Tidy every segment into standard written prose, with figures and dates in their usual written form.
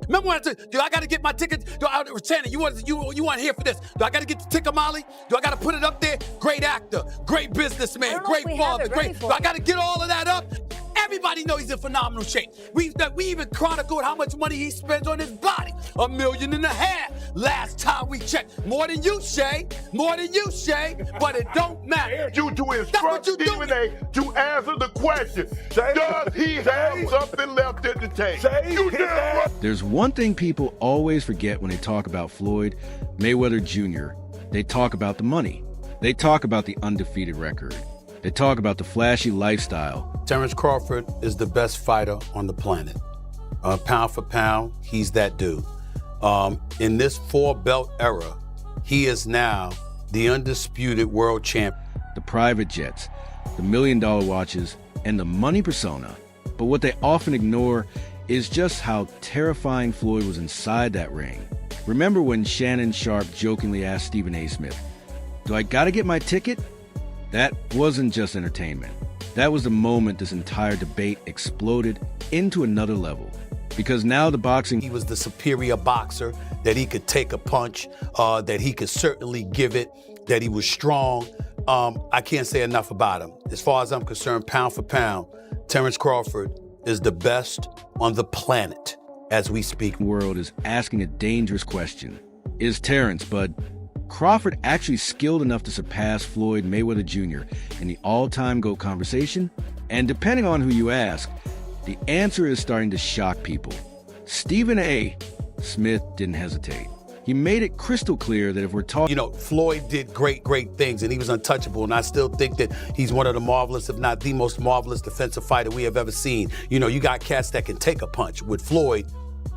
Remember when I said, do I got to get my ticket? Shannon, you want here for this? Do I got to get the ticket, Molly? Do I got to put it up there? Great actor, great businessman, great father, great. Do I got to get all of that up? Everybody knows he's in phenomenal shape. We even chronicled how much money he spends on his body. $1.5 million last time we checked. More than you, Shay. More than you, Shay. But it don't matter. You to instruct Stephen A. to answer the question. Does he have something left in the tank? There's one thing people always forget when they talk about Floyd Mayweather Jr. They talk about the money. They talk about the undefeated record. They talk about the flashy lifestyle. Terrence Crawford is the best fighter on the planet. Pound for pound, he's that dude. In this 4-belt era, he is now the undisputed world champion. The private jets, the $1 million watches, and the money persona. But what they often ignore is just how terrifying Floyd was inside that ring. Remember when Shannon Sharpe jokingly asked Stephen A. Smith, "Do I gotta get my ticket?" That wasn't just entertainment. That was the moment this entire debate exploded into another level. Because now the boxing... He was the superior boxer, that he could take a punch, that he could certainly give it, that he was strong. I can't say enough about him. As far as I'm concerned, pound for pound, Terrence Crawford is the best on the planet as we speak. The world is asking a dangerous question. Is Terrence, Bud Crawford, actually skilled enough to surpass Floyd Mayweather Jr. in the all-time GOAT conversation? And depending on who you ask, the answer is starting to shock people. Stephen A. Smith didn't hesitate. He made it crystal clear that if we're talking... You know, Floyd did great things, and he was untouchable, and I still think that he's one of the marvelous, if not the most marvelous defensive fighter we have ever seen. You know, you got cats that can take a punch. With Floyd,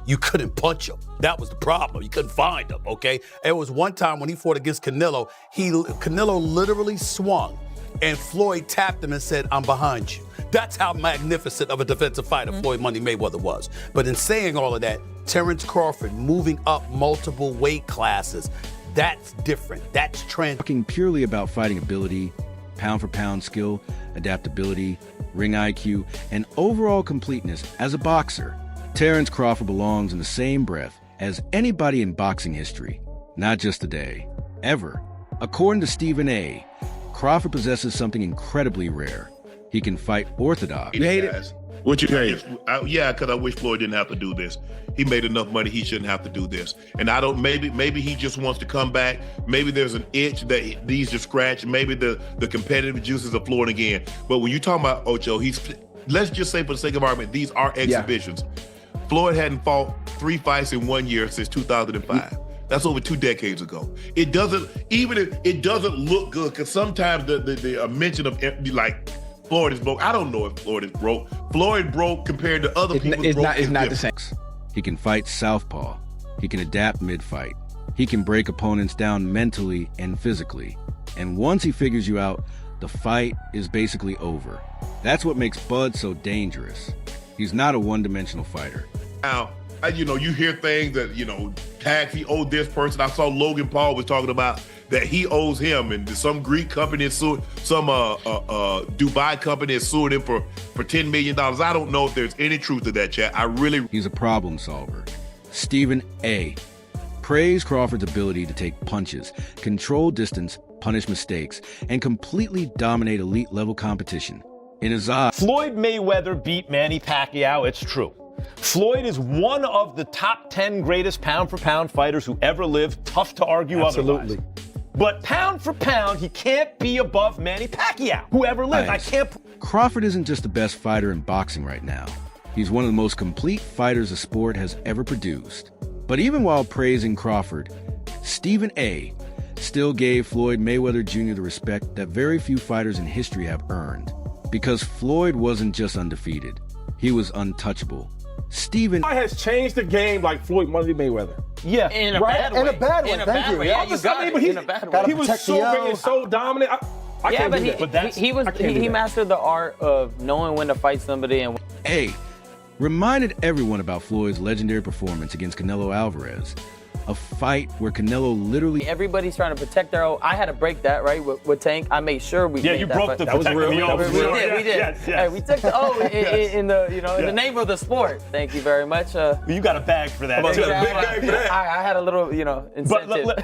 you couldn't punch him. That was the problem. You couldn't find him, okay? It was one time when he fought against Canelo, Canelo literally swung, and Floyd tapped him and said, "I'm behind you." That's how magnificent of a defensive fighter Floyd Money Mayweather was. But in saying all of that, Terrence Crawford moving up multiple weight classes, that's different. That's trend. Talking purely about fighting ability, pound-for-pound skill, adaptability, ring IQ, and overall completeness as a boxer, Terrence Crawford belongs in the same breath as anybody in boxing history. Not just today, ever. According to Stephen A., Crawford possesses something incredibly rare. He can fight orthodox. You hate it? What you hate? Yeah, because I wish Floyd didn't have to do this. He made enough money, he shouldn't have to do this. And I don't, maybe he just wants to come back. Maybe there's an itch that he needs to scratch. Maybe the competitive juices are flowing again. But when you talk about Ocho, let's just say for the sake of argument, these are exhibitions. Yeah. Floyd hadn't fought 3 fights in 1 year since 2005. That's over 2 decades ago. It doesn't look good, because sometimes the mention of like Floyd is broke. I don't know if Floyd is broke. Floyd broke compared to other people. It's not the same. He can fight southpaw. He can adapt mid-fight. He can break opponents down mentally and physically. And once he figures you out, the fight is basically over. That's what makes Bud so dangerous. He's not a one-dimensional fighter. Now, you hear things that, tax, he owed this person. I saw Logan Paul was talking about that he owes him, and some Greek company is sued, some Dubai company is suing him for $10 million. I don't know if there's any truth to that, chat. He's a problem solver. Stephen A. praised Crawford's ability to take punches, control distance, punish mistakes, and completely dominate elite-level competition. In his eyes, Floyd Mayweather beat Manny Pacquiao, it's true. Floyd is one of the top 10 greatest pound-for-pound fighters who ever lived. Tough to argue otherwise. But pound for pound, he can't be above Manny Pacquiao, who ever lived. Crawford isn't just the best fighter in boxing right now. He's one of the most complete fighters the sport has ever produced. But even while praising Crawford, Stephen A. still gave Floyd Mayweather Jr. the respect that very few fighters in history have earned. Because Floyd wasn't just undefeated, he was untouchable. Stephen has changed the game like Floyd Money Mayweather. Yeah, in a bad way. In a bad way. Thank you. Yeah, you got it. In a bad way. He was so great and so dominant. I can't do that. He mastered the art of knowing when to fight somebody. And A. reminded everyone about Floyd's legendary performance against Canelo Alvarez, a fight where Canelo literally... Everybody's trying to protect their own. I had to break that, right, with Tank. I made sure we made you that. broke the That was real. protecting the That was real. We did. Yes. Hey, we took the O in the, in the name of the sport. Thank you very much. You got a bag for that. I had a little, incentive. But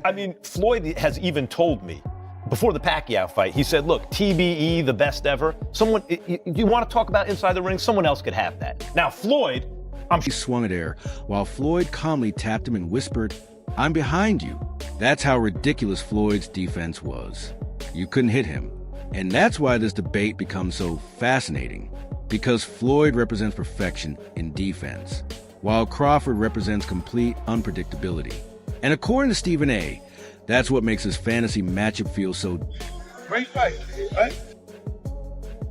I mean, Floyd has even told me before the Pacquiao fight, he said, look, TBE, the best ever. Someone, you want to talk about inside the ring? Someone else could have that. Now, Floyd, He swung at air while Floyd calmly tapped him and whispered, "I'm behind you." That's how ridiculous Floyd's defense was. You couldn't hit him. And that's why this debate becomes so fascinating. Because Floyd represents perfection in defense, while Crawford represents complete unpredictability. And according to Stephen A., that's what makes this fantasy matchup feel so... Great fight, right?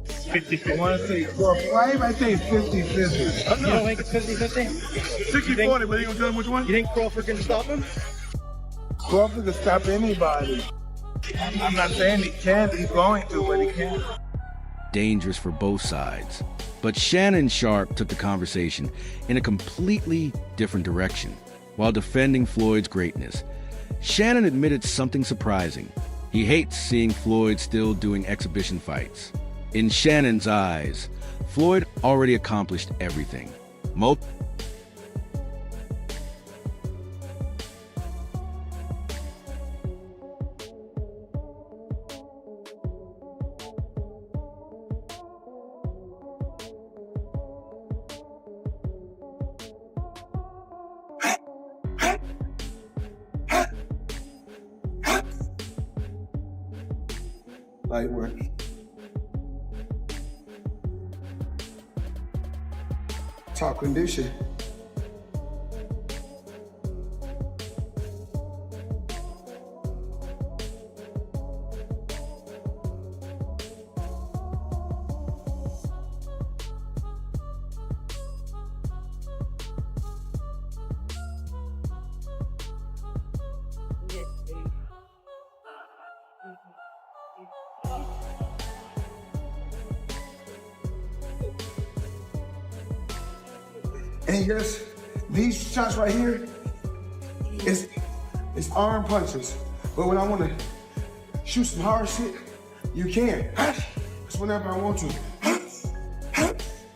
50-50. I want to say, why am I saying 50-50? You don't think it's 50-50? 60-40, but you gonna tell him which one? You think Crawford can stop him? Crawford can stop anybody. I'm not saying he can't, he's going to, but he can't. dangerous for both sides. But Shannon Sharpe took the conversation in a completely different direction. While defending Floyd's greatness, Shannon admitted something surprising. He hates seeing Floyd still doing exhibition fights. In Shannon's eyes, Floyd already accomplished everything. Light work. Top condition. And yes, these shots right here, it's arm punches. But when I want to shoot some hard shit, you can. It's whenever I want to.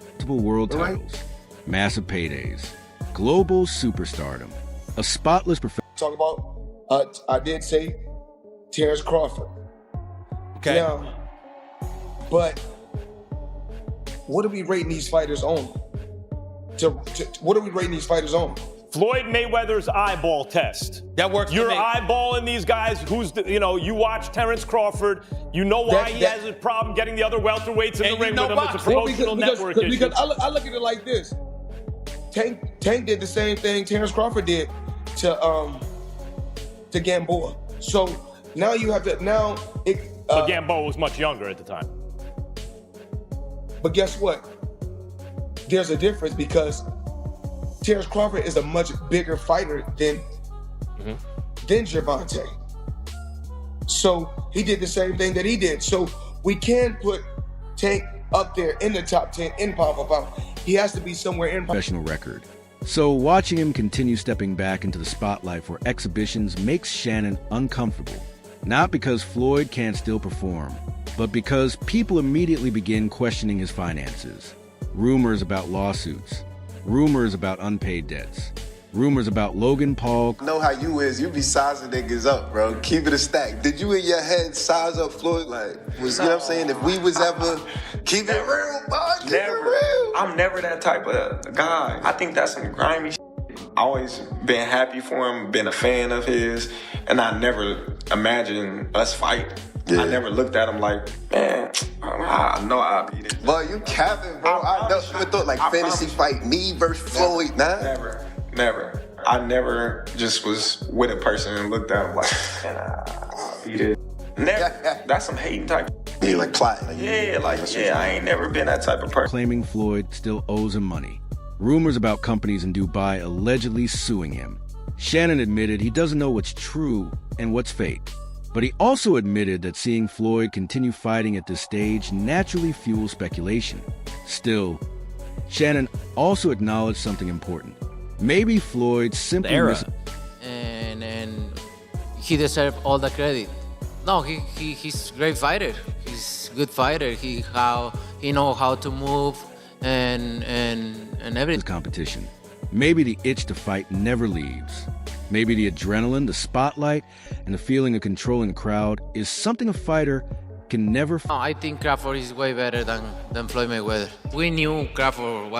Multiple world titles, massive paydays, global superstardom, a spotless perfection. Talk about, I did say Terrence Crawford. Okay. Now, but what are we rating these fighters on? What are we rating these fighters on? Floyd Mayweather's eyeball test. That works for You're me. eyeballing these guys. You watch Terrence Crawford. You know why he has a problem getting the other welterweights in the ring with him. It's a promotional network issue. Because I look at it like this. Tank did the same thing Terrence Crawford did to Gamboa. So now you have to But Gamboa was much younger at the time. But guess what? There's a difference because Terrence Crawford is a much bigger fighter than Gervonta. So he did the same thing that he did. So we can put Tank up there in the top 10 in pound for pound. He has to be somewhere in Professional record. So watching him continue stepping back into the spotlight for exhibitions makes Shannon uncomfortable. Not because Floyd can't still perform, but because people immediately begin questioning his finances. Rumors about lawsuits, rumors about unpaid debts, rumors about Logan Paul. Know how you is, you be sizing niggas up, bro. Keep it a stack. Did you in your head size up Floyd? You know what I'm saying? If we was ever, keep it real, bud. Keep it real. I'm never that type of guy. I think that's some grimy shit. Always been happy for him, been a fan of his, and I never imagined us fight. Yeah. I never looked at him like, man, I know I'll beat it. Boy, you capping, bro. I never thought like fantasy fight me versus Floyd. Nah. Never. I never just was with a person and looked at him like, man, I'll beat it. Never. That's some hating type. Yeah, like plotting. I ain't never been that type of person. Claiming Floyd still owes him money. Rumors about companies in Dubai allegedly suing him. Shannon admitted he doesn't know what's true and what's fake. But he also admitted that seeing Floyd continue fighting at this stage naturally fuels speculation. Still, Shannon also acknowledged something important. Maybe Floyd simply misses. And he deserves all the credit. No, he's a great fighter. He's a good fighter. He knows how to move and everything. Competition. Maybe the itch to fight never leaves. Maybe the adrenaline, the spotlight, and the feeling of controlling the crowd is something a fighter can never. No, I think Crawford is way better than Floyd Mayweather. We knew Crawford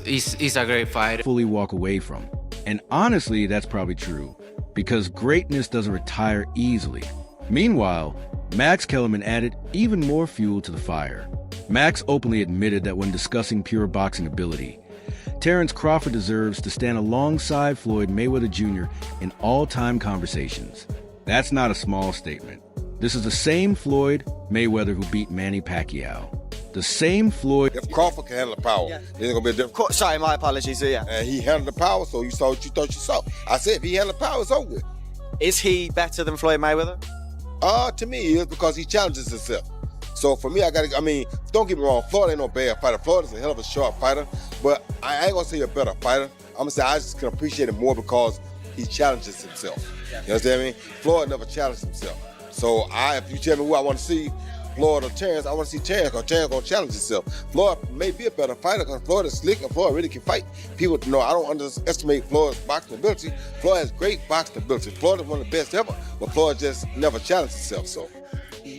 is a great fighter. Fully walk away from. And honestly, that's probably true, because greatness doesn't retire easily. Meanwhile, Max Kellerman added even more fuel to the fire. Max openly admitted that when discussing pure boxing ability, Terrence Crawford deserves to stand alongside Floyd Mayweather Jr. in all-time conversations. That's not a small statement. This is the same Floyd Mayweather who beat Manny Pacquiao. The same Floyd. If Crawford can handle the power, then it's gonna be a different. Sorry, my apologies. Yeah. And he handled the power, so you saw what you thought you saw. I said if he handled the power, it's over. Is he better than Floyd Mayweather? To me, he is because he challenges himself. So for me, don't get me wrong, Floyd ain't no bad fighter. Floyd is a hell of a sharp fighter, but I ain't gonna say a better fighter. I'm gonna say I just can appreciate him more because he challenges himself. You understand me? Floyd never challenged himself. So if you tell me who I want to see, Floyd or Terrence, I want to see Terrence because Terrence gonna challenge himself. Floyd may be a better fighter because Floyd is slick and Floyd really can fight. People know I don't underestimate Floyd's boxing ability. Floyd has great boxing ability. Floyd is one of the best ever, but Floyd just never challenged himself. So.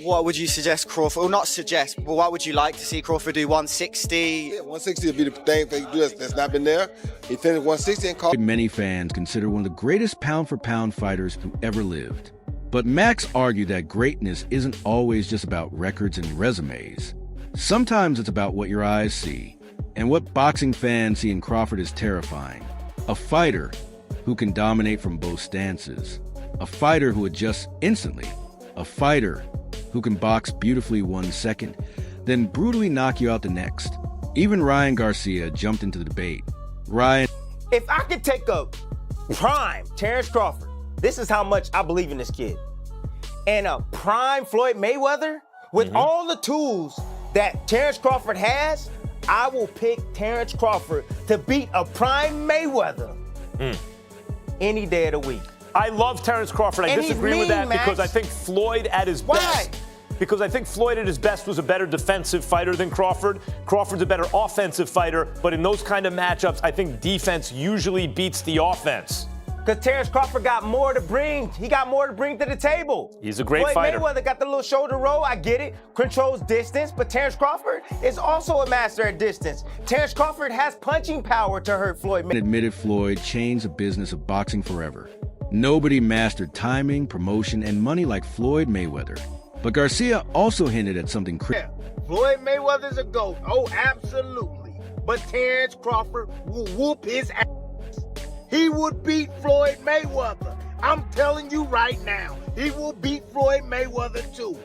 What would you suggest Crawford, or not suggest, but what would you like to see Crawford do, 160? Yeah, 160 would be the thing he do that's not been there. He finished 160 and called. Many fans consider one of the greatest pound-for-pound fighters who ever lived. But Max argued that greatness isn't always just about records and resumes. Sometimes it's about what your eyes see. And what boxing fans see in Crawford is terrifying. A fighter who can dominate from both stances. A fighter who adjusts instantly. A fighter who can box beautifully 1 second, then brutally knock you out the next. Even Ryan Garcia jumped into the debate. Ryan. If I could take a prime Terrence Crawford, this is how much I believe in this kid, and a prime Floyd Mayweather, with all the tools that Terrence Crawford has, I will pick Terrence Crawford to beat a prime Mayweather any day of the week. I love Terrence Crawford. I disagree with that because I think Floyd at his best. Because I think Floyd at his best was a better defensive fighter than Crawford. Crawford's a better offensive fighter, but in those kind of matchups, I think defense usually beats the offense. Because Terrence Crawford got more to bring. He got more to bring to the table. He's a great fighter. Floyd Mayweather got the little shoulder roll. I get it. Controls distance. But Terrence Crawford is also a master at distance. Terrence Crawford has punching power to hurt Floyd Mayweather. Admitted Floyd changed the business of boxing forever. Nobody mastered timing, promotion, and money like Floyd Mayweather. But Garcia also hinted at something critical. Yeah, Floyd Mayweather's a GOAT. Oh, absolutely. But Terrence Crawford will whoop his ass. He would beat Floyd Mayweather. I'm telling you right now, he will beat Floyd Mayweather too.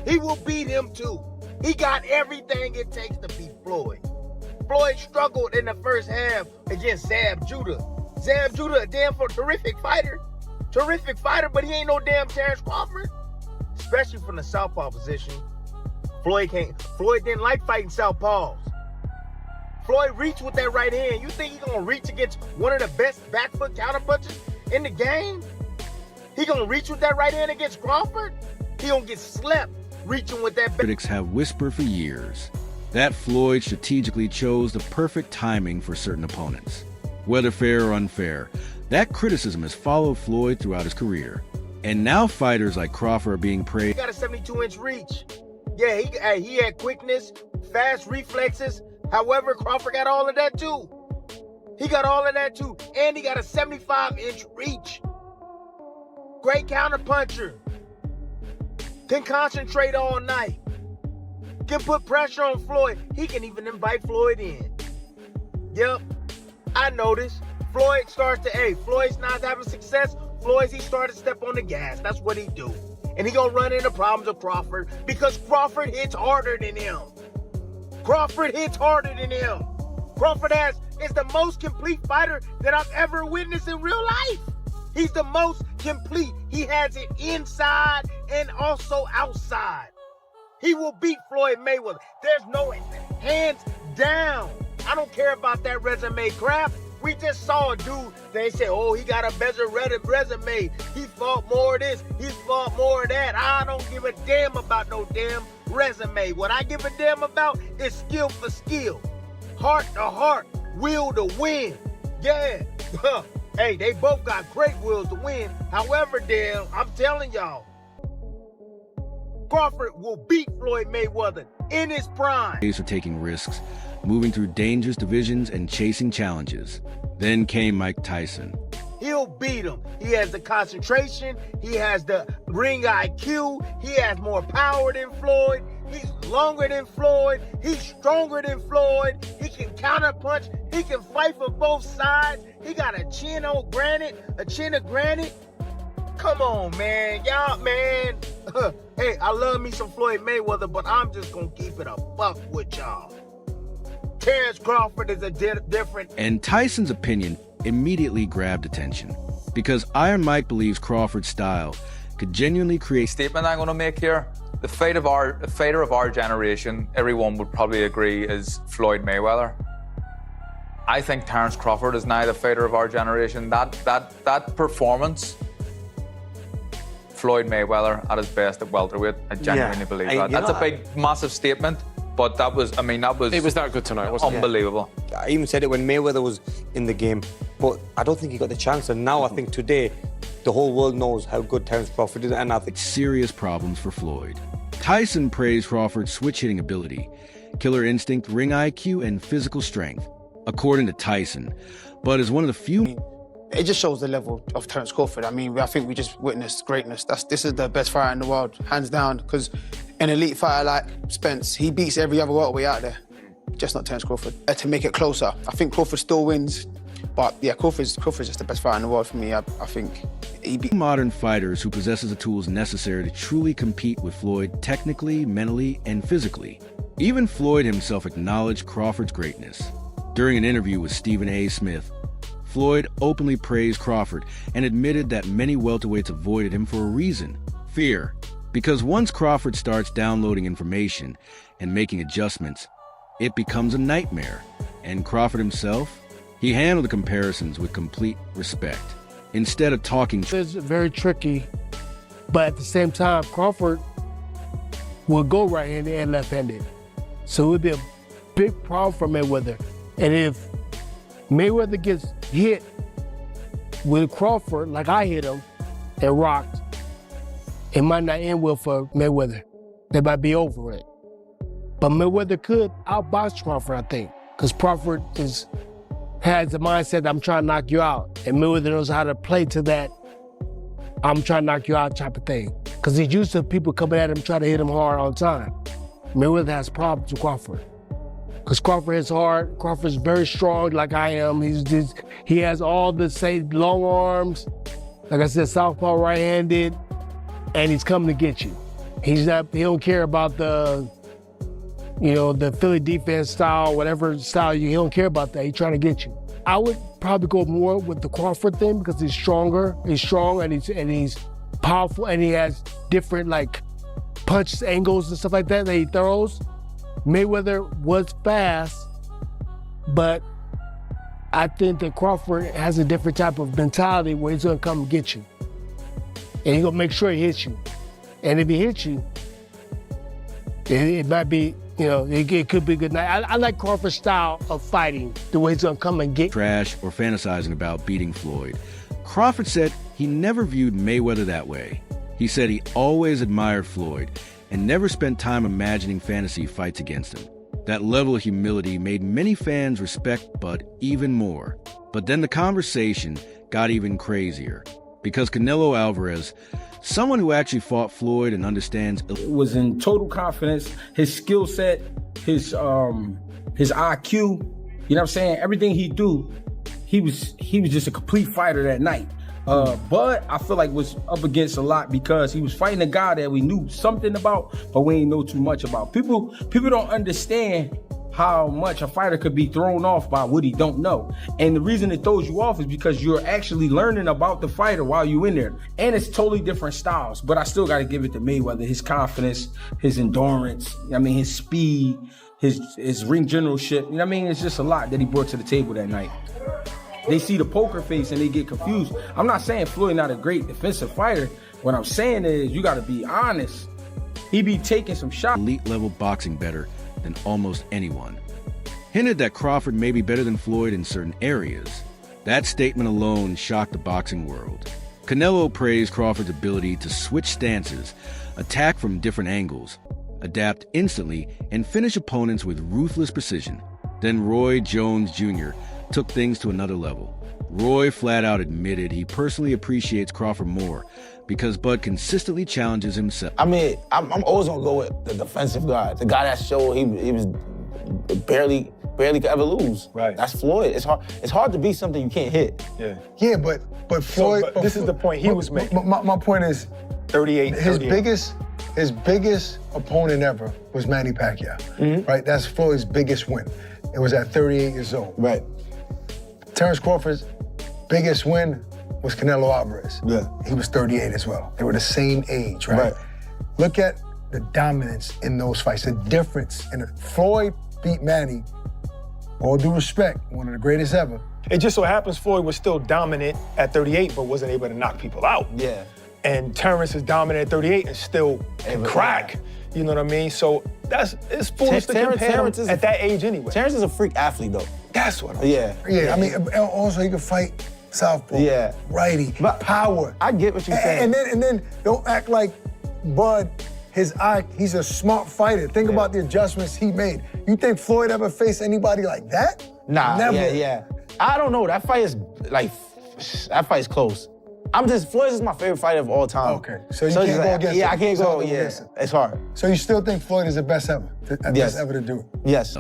He will beat him too. He got everything it takes to beat Floyd. Floyd struggled in the first half against Zab Judah. Zab Judah, a damn terrific fighter. Terrific fighter, but he ain't no damn Terrence Crawford. Especially from the southpaw position. Floyd didn't like fighting southpaws. Floyd reached with that right hand. You think he's gonna reach against one of the best back foot counterpunchers in the game? He gonna reach with that right hand against Crawford? He gonna get slept reaching with that. Critics have whispered for years that Floyd strategically chose the perfect timing for certain opponents. Whether fair or unfair, that criticism has followed Floyd throughout his career. And now fighters like Crawford are being praised. He got a 72-inch reach. Yeah, he had quickness, fast reflexes. However, Crawford got all of that too. He got all of that too. And he got a 75-inch reach. Great counterpuncher. Can concentrate all night. Can put pressure on Floyd. He can even invite Floyd in. Yep, I noticed. Floyd's not having success. He started to step on the gas. That's what he do. And he gonna run into problems with Crawford because Crawford hits harder than him. Crawford is the most complete fighter that I've ever witnessed in real life. He's the most complete. He has it inside and also outside. He will beat Floyd Mayweather. There's no hands down. I don't care about that resume crap. We just saw a dude, they say, oh, he got a better resume. He fought more of this, he fought more of that. I don't give a damn about no damn resume. What I give a damn about is skill for skill. Heart to heart, will to win. Yeah. Hey, they both got great wills to win. However, damn, I'm telling y'all, Crawford will beat Floyd Mayweather in his prime. For taking risks, moving through dangerous divisions and chasing challenges. Then came Mike Tyson. He'll beat him. He has the concentration. He has the ring IQ. He has more power than Floyd. He's longer than Floyd. He's stronger than Floyd. He can counterpunch. He can fight for both sides. He got a chin of granite. Come on, man. Y'all, man. Hey, I love me some Floyd Mayweather, but I'm just going to keep it a buck with y'all. Terrence Crawford is a different... And Tyson's opinion immediately grabbed attention because Iron Mike believes Crawford's style could genuinely create... Statement I'm going to make here. The fighter of our generation, everyone would probably agree, is Floyd Mayweather. I think Terrence Crawford is now the fighter of our generation. That performance, Floyd Mayweather at his best at welterweight, I genuinely believe that. That's a big, massive statement, but that was, I mean, that was... It was that good tonight, wasn't it? Unbelievable. I even said it when Mayweather was in the game, but I don't think he got the chance, and now I think today, the whole world knows how good Terrence Crawford is, and I think... Serious problems for Floyd. Tyson praised Crawford's switch-hitting ability, killer instinct, ring IQ, and physical strength, according to Tyson, but as one of the few... It just shows the level of Terrence Crawford. I mean, I think we just witnessed greatness. This is the best fighter in the world, hands down, because an elite fighter like Spence, he beats every other welterweight out there, just not Terrence Crawford. To make it closer, I think Crawford still wins, but yeah, Crawford's just the best fighter in the world for me. I think he beat... Modern fighters who possesses the tools necessary to truly compete with Floyd technically, mentally, and physically. Even Floyd himself acknowledged Crawford's greatness. During an interview with Stephen A. Smith, Floyd openly praised Crawford and admitted that many welterweights avoided him for a reason: fear. Because once Crawford starts downloading information and making adjustments, it becomes a nightmare. And Crawford himself, he handled the comparisons with complete respect. Instead of talking... It's very tricky, but at the same time, Crawford will go right-handed and left-handed. So it would be a big problem for Mayweather. And if Mayweather gets hit with Crawford, like I hit him and rocked, it might not end well for Mayweather. They might be over it. But Mayweather could outbox Crawford, I think, because Crawford has the mindset that I'm trying to knock you out, and Mayweather knows how to play to that I'm trying to knock you out type of thing, because he's used to people coming at him trying to hit him hard all the time. Mayweather has problems with Crawford. Because Crawford hits hard. Crawford's very strong, like I am. He has all the same long arms. Like I said, southpaw right-handed, and he's coming to get you. He don't care about the Philly defense style, whatever style he don't care about that. He's trying to get you. I would probably go more with the Crawford thing because he's stronger. He's strong and he's powerful, and he has different like punch angles and stuff like that he throws. Mayweather was fast, but I think that Crawford has a different type of mentality where he's gonna come and get you. And he's gonna make sure he hits you. And if he hits you, it might be, it could be a good night. I like Crawford's style of fighting, the way he's gonna come and get... Trash or fantasizing about beating Floyd. Crawford said he never viewed Mayweather that way. He said he always admired Floyd and never spent time imagining fantasy fights against him. That level of humility made many fans respect Bud even more. But then the conversation got even crazier, because Canelo Alvarez, someone who actually fought Floyd and understands... Was in total confidence, his skill set, his IQ, you know what I'm saying? Everything he do, he was just a complete fighter that night. Bud, I feel like was up against a lot because he was fighting a guy that we knew something about, but we ain't know too much about. People don't understand how much a fighter could be thrown off by what he don't know. And the reason it throws you off is because you're actually learning about the fighter while you're in there. And it's totally different styles, but I still got to give it to Mayweather. His confidence, his endurance, his speed, his ring generalship. It's just a lot that he brought to the table that night. they see the poker face and they get confused. I'm not saying Floyd not a great defensive fighter. What I'm saying is you got to be honest. He be taking some shots. Elite level boxing better than almost anyone. Hinted that Crawford may be better than Floyd in certain areas. That statement alone shocked the boxing world. Canelo praised Crawford's ability to switch stances, attack from different angles, adapt instantly, and finish opponents with ruthless precision. Then Roy Jones Jr. took things to another level. Roy flat out admitted he personally appreciates Crawford more because Bud consistently challenges himself. I mean, I'm always gonna go with the defensive guy, the guy that showed he was barely could ever lose. Right. That's Floyd. It's hard to beat something you can't hit. Yeah. Yeah, but Floyd. But this is the point he was making. My point is, 38. His biggest opponent ever was Manny Pacquiao. Right. That's Floyd's biggest win. It was at 38 years old. Right. Terrence Crawford's biggest win was Canelo Alvarez. Yeah. He was 38 as well. They were the same age, right? Look at the dominance in those fights, the difference. And Floyd beat Manny, all due respect, one of the greatest ever. It just so happens Floyd was still dominant at 38, but wasn't able to knock people out. Yeah. And Terrence is dominant at 38 and still can crack. You know what I mean? So it's foolish to compare him at that age anyway. Terrence is a freak athlete, though. That's what I'm saying. Yeah, I mean, also he can fight southpaw, righty, power. I get what you're saying. And then don't act like Bud, he's a smart fighter. Think about the adjustments he made. You think Floyd ever faced anybody like that? Nah, Never. yeah. I don't know. That fight is close. Floyd is my favorite fighter of all time. Okay, so you can't go against him. Yeah, I can't go, it's hard. So you still think Floyd is the best ever, ever to do it? Yes.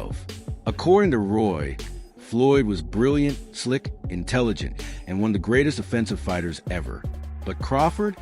According to Roy, Floyd was brilliant, slick, intelligent, and one of the greatest offensive fighters ever. But Crawford